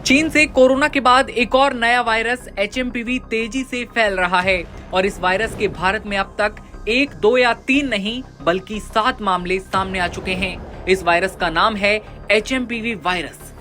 चीन से कोरोना के बाद एक और नया वायरस एचएमपीवी तेजी से फैल रहा है और इस वायरस के भारत में अब तक 1, 2 या 3 नहीं बल्कि 7 मामले सामने आ चुके हैं। इस वायरस का नाम है एचएमपीवी वायरस।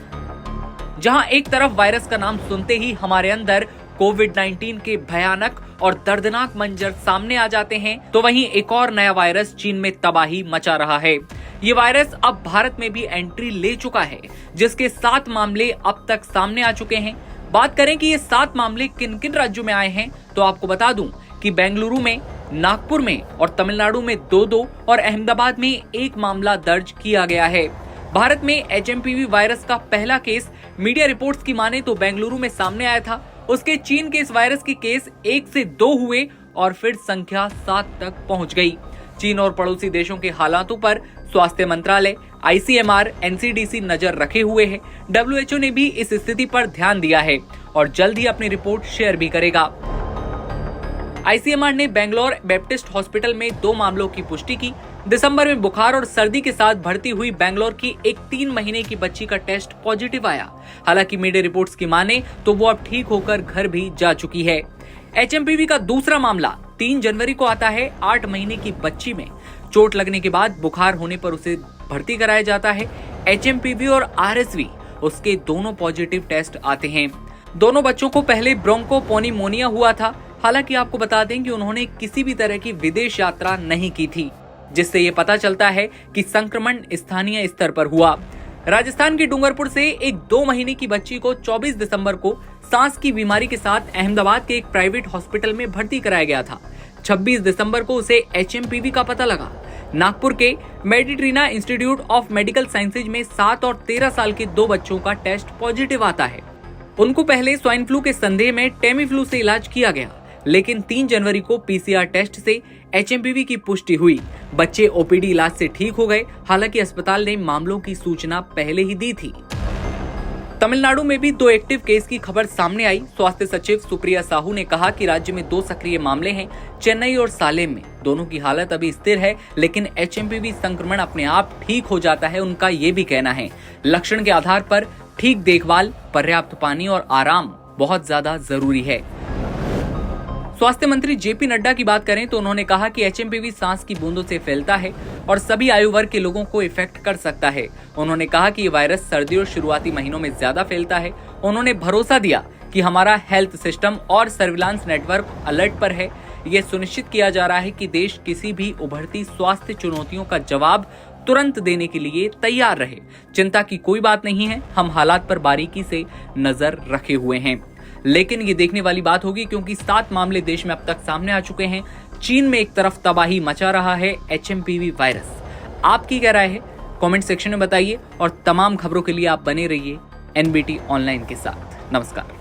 जहां एक तरफ वायरस का नाम सुनते ही हमारे अंदर कोविड-19 के भयानक और दर्दनाक मंजर सामने आ जाते हैं, तो वहीं एक और नया वायरस चीन में तबाही मचा रहा है। ये वायरस अब भारत में भी एंट्री ले चुका है, जिसके 7 मामले अब तक सामने आ चुके हैं। बात करें कि ये 7 मामले किन किन राज्यों में आए हैं, तो आपको बता दूं कि बेंगलुरु में, नागपुर में और तमिलनाडु में 2-2 और अहमदाबाद में 1 मामला दर्ज किया गया है। भारत में एचएमपीवी वायरस का पहला केस मीडिया रिपोर्ट्स की माने तो बेंगलुरु में सामने आया था। उसके चीन के इस वायरस के केस 1 से 2 हुए और फिर संख्या 7 तक पहुंच गई। चीन और पड़ोसी देशों के हालातों पर स्वास्थ्य मंत्रालय, आईसीएमआर, एनसीडीसी नजर रखे हुए है। डब्ल्यूएचओ ने भी इस स्थिति पर ध्यान दिया है और जल्द ही अपनी रिपोर्ट शेयर भी करेगा। आईसीएमआर ने बेंगलोर बैप्टिस्ट हॉस्पिटल में 2 मामलों की पुष्टि की। दिसंबर में बुखार और सर्दी के साथ भर्ती हुई बेंगलोर की एक 3 महीने की बच्ची का टेस्ट पॉजिटिव आया। हालांकि मीडिया रिपोर्ट्स की माने तो वो अब ठीक होकर घर भी जा चुकी है। एचएमपीवी का दूसरा मामला 3 जनवरी को आता है। 8 महीने की बच्ची में चोट लगने के बाद बुखार होने पर उसे भर्ती कराया जाता है। एचएमपीवी और आरएसवी उसके दोनों पॉजिटिव टेस्ट आते हैं। दोनों बच्चों को पहले ब्रोंकोपोनिमोनिया हुआ था। हालांकि आपको बता दें कि उन्होंने किसी भी तरह की विदेश यात्रा नहीं की थी, जिससे ये पता चलता है कि संक्रमण स्थानीय स्तर पर हुआ। राजस्थान के डूंगरपुर से एक 2 महीने की बच्ची को 24 दिसंबर को सांस की बीमारी के साथ अहमदाबाद के एक प्राइवेट हॉस्पिटल में भर्ती कराया गया था। 26 दिसंबर को उसे एचएमपीवी का पता लगा। नागपुर के Meditrina institute of medical sciences में 7 और 13 साल के 2 बच्चों का टेस्ट पॉजिटिव आता है। उनको पहले स्वाइन फ्लू के संदेह में टेमीफ्लू से इलाज किया गया, लेकिन 3 जनवरी को पीसीआर टेस्ट से एचएमपीवी की पुष्टि हुई। बच्चे ओपीडी इलाज से ठीक हो गए। हालांकि अस्पताल ने मामलों की सूचना पहले ही दी थी। तमिलनाडु में भी 2 एक्टिव केस की खबर सामने आई। स्वास्थ्य सचिव सुप्रिया साहू ने कहा कि राज्य में 2 सक्रिय मामले हैं, चेन्नई और सालेम में। दोनों की हालत अभी स्थिर है, लेकिन एचएमपीवी संक्रमण अपने आप ठीक हो जाता है, उनका ये भी कहना है। लक्षण के आधार पर ठीक देखभाल, पर्याप्त पानी और आराम बहुत ज्यादा जरूरी है। स्वास्थ्य मंत्री जेपी नड्डा की बात करें तो उन्होंने कहा कि एचएमपीवी सांस की बूंदों से फैलता है और सभी आयु वर्ग के लोगों को इफेक्ट कर सकता है। उन्होंने कहा कि ये वायरस सर्दी और शुरुआती महीनों में ज्यादा फैलता है। उन्होंने भरोसा दिया कि हमारा हेल्थ सिस्टम और सर्विलांस नेटवर्क अलर्ट पर है। ये सुनिश्चित किया जा रहा है कि देश किसी भी उभरती स्वास्थ्य चुनौतियों का जवाब तुरंत देने के लिए तैयार रहे। चिंता की कोई बात नहीं है, हम हालात पर बारीकी से नजर रखे हुए हैं। लेकिन ये देखने वाली बात होगी, क्योंकि 7 मामले देश में अब तक सामने आ चुके हैं। चीन में एक तरफ तबाही मचा रहा है एचएमपीवी वायरस। आपकी क्या राय है? कमेंट सेक्शन में बताइए और तमाम खबरों के लिए आप बने रहिए एनबीटी ऑनलाइन के साथ। नमस्कार।